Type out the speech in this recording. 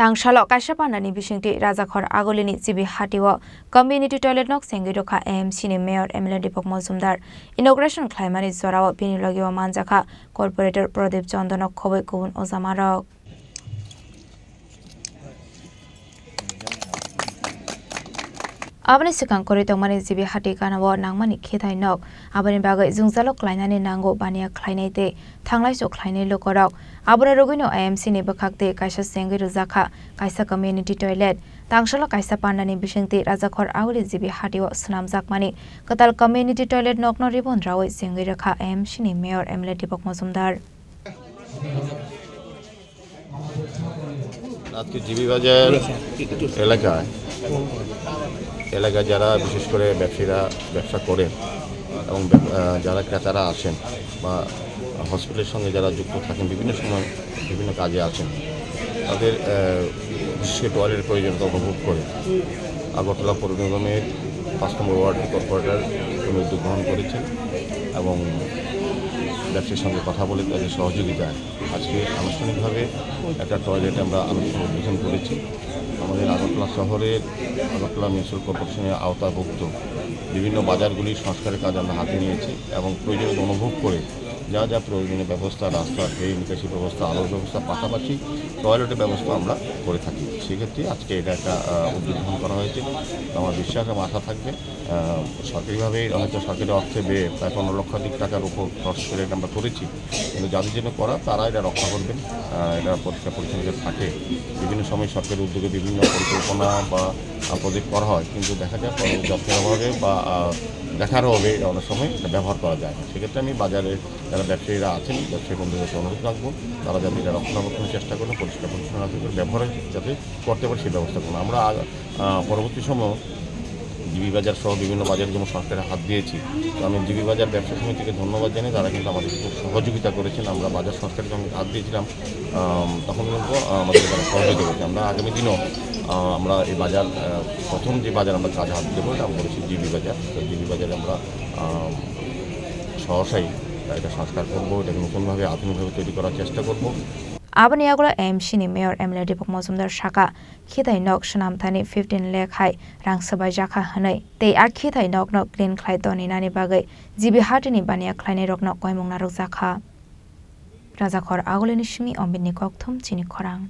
Tangshalo Kashapana Bishingti Razakor Agolini Zibi Hatiwa Community Toilet Nok Sengidoka AMC ni Mayor Emily Dipok Mozumdar Inauguration Climate is Zorawa Pinilogio Manzaka Corporator Prodip Chondonok Kobe Kun Ozamarok Abani Sikang Korito Mani Zibi Hati Kanawa Nangmani Kitai Nok Abani Baga Zungzalok Klainani Nango Bania Klainete Tanglaiso Klaine Lokorok Abura Rogino AMC ni Bakakte Kaisa Sengiru Zaka Kaisa Community Toilet Tangshalo Kaisa Pandani Bishingti Razakor Agoli Zibi Hatiwa Sunam Zakmani Katal Community Toilet Nokno Ribon Rawi Sengiraka AMC ni Mayor Emily Dipok Mozumdar আজকে GB বাজার এলাকায় যারা বিশেষ করে ব্যবসায়ীরা ব্যবসা করেন এবং যারা ক্রেতারা আসেন বা হসপিটালের সঙ্গে যারা যুক্ত থাকেন বিভিন্ন সময় বিভিন্ন কাজে আসেন তাদের বিশেষ করে টয়লেটের প্রয়োজনীয়তা অনুভব করে আগরতলা পৌর নিগমের ৫ নম্বর ওয়ার্ডের কর্পোরেটর উদ্যোগ গ্রহণ করেছেন এবং ব্যবসায়ীর সঙ্গে কথা বলে তাদের সহযোগিতায় আজকে আনুষ্ঠানিকভাবে একটা টয়লেট আমরা উদ্বোধন করেছি আমাদের আগরতলা শহরের আগরতলা মিউনিসিপ্যাল কর্পোরেশনের আওতাভুক্ত বিভিন্ন বাজারগুলির সংস্কারের কাজ আমরা হাতে নিয়েছি এবং প্রয়োজনীয় অনুভব করে যা যা প্রয়োজনীয় ব্যবস্থা রাস্তা ড্রেন নিকাশি ব্যবস্থা আলোর ব্যবস্থা পাশাপাশি টয়লেটের ব্যবস্থা আমরা করে থাকি সেক্ষেত্রে আজকে এটা একটা উদ্যোগ গ্রহণ করা হয়েছে আমার বিশ্বাস এবং আশা থাকবে সরকারিভাবে হয়তো সরকারি অর্থে ব্যয়ে প্রায় 15 লক্ষাধিক টাকার উপর খরচ করে এটা আমরা করেছি কিন্তু যাদের জন্য করা তারা এটা রক্ষা করবেন এটা পরিষ্কার পরিচ্ছন্নতা থাকে বিভিন্ন সময় সরকারি উদ্যোগে বিভিন্ন পরিকল্পনা বা প্রজেক্ট করা হয় কিন্তু দেখা যায় যত্নের অভাবে বা দেখার হবে অনেক সময় এটা ব্যবহার করা যায় না সেক্ষেত্রে আমি বাজারে যারা ব্যবসায়ীরা আছেন ব্যবসায়ী বন্ধুদেরকে অনুরোধ রাখবো তারা যাতে এটা রক্ষণাবেক্ষণের চেষ্টা করেন পরিষ্কার পরিচ্ছন্ন ব্যবহার যাতে করতে পারে সেই ব্যবস্থা করুন আমরা পরবর্তী সময় জিবি বাজার সহ বিভিন্ন বাজারে যেমন সরকারের হাত দিয়েছি তো আমি জিবি বাজার ব্যবসা সমিতিকে ধন্যবাদ জানাই তারা কিন্তু আমাদের খুব সহযোগিতা করেছেন আমরা বাজার সংস্কারের সঙ্গে হাত দিয়েছিলাম তখন কিন্তু আমাদের তারা সহযোগিতা করেছে আমরা আগামী দিনও আমরা এই বাজার প্রথম যে বাজার আমরা কাজে হাত দেবো এটা বলেছি জিবি বাজার তো জিবি বাজারে আমরা সহসাই এটা সংস্কার করবো এটাকে নতুনভাবে আধুনিকভাবে তৈরি করার চেষ্টা করবো Abani Agula AMC ni Mayor Emily Dipok Mozumdar Shaka Khitai Nok Shanam Thani 15 Lekhai Rang Sabai Jaka Hanai Te Ar Khitai Nok Nok Clean Klai Doni Nani Bagai Jibi Hatini Bania Klaine Rok Nok Koimong Naruk Zakha Razakor Agulini Shimi Ombini Kokthum Chini Korang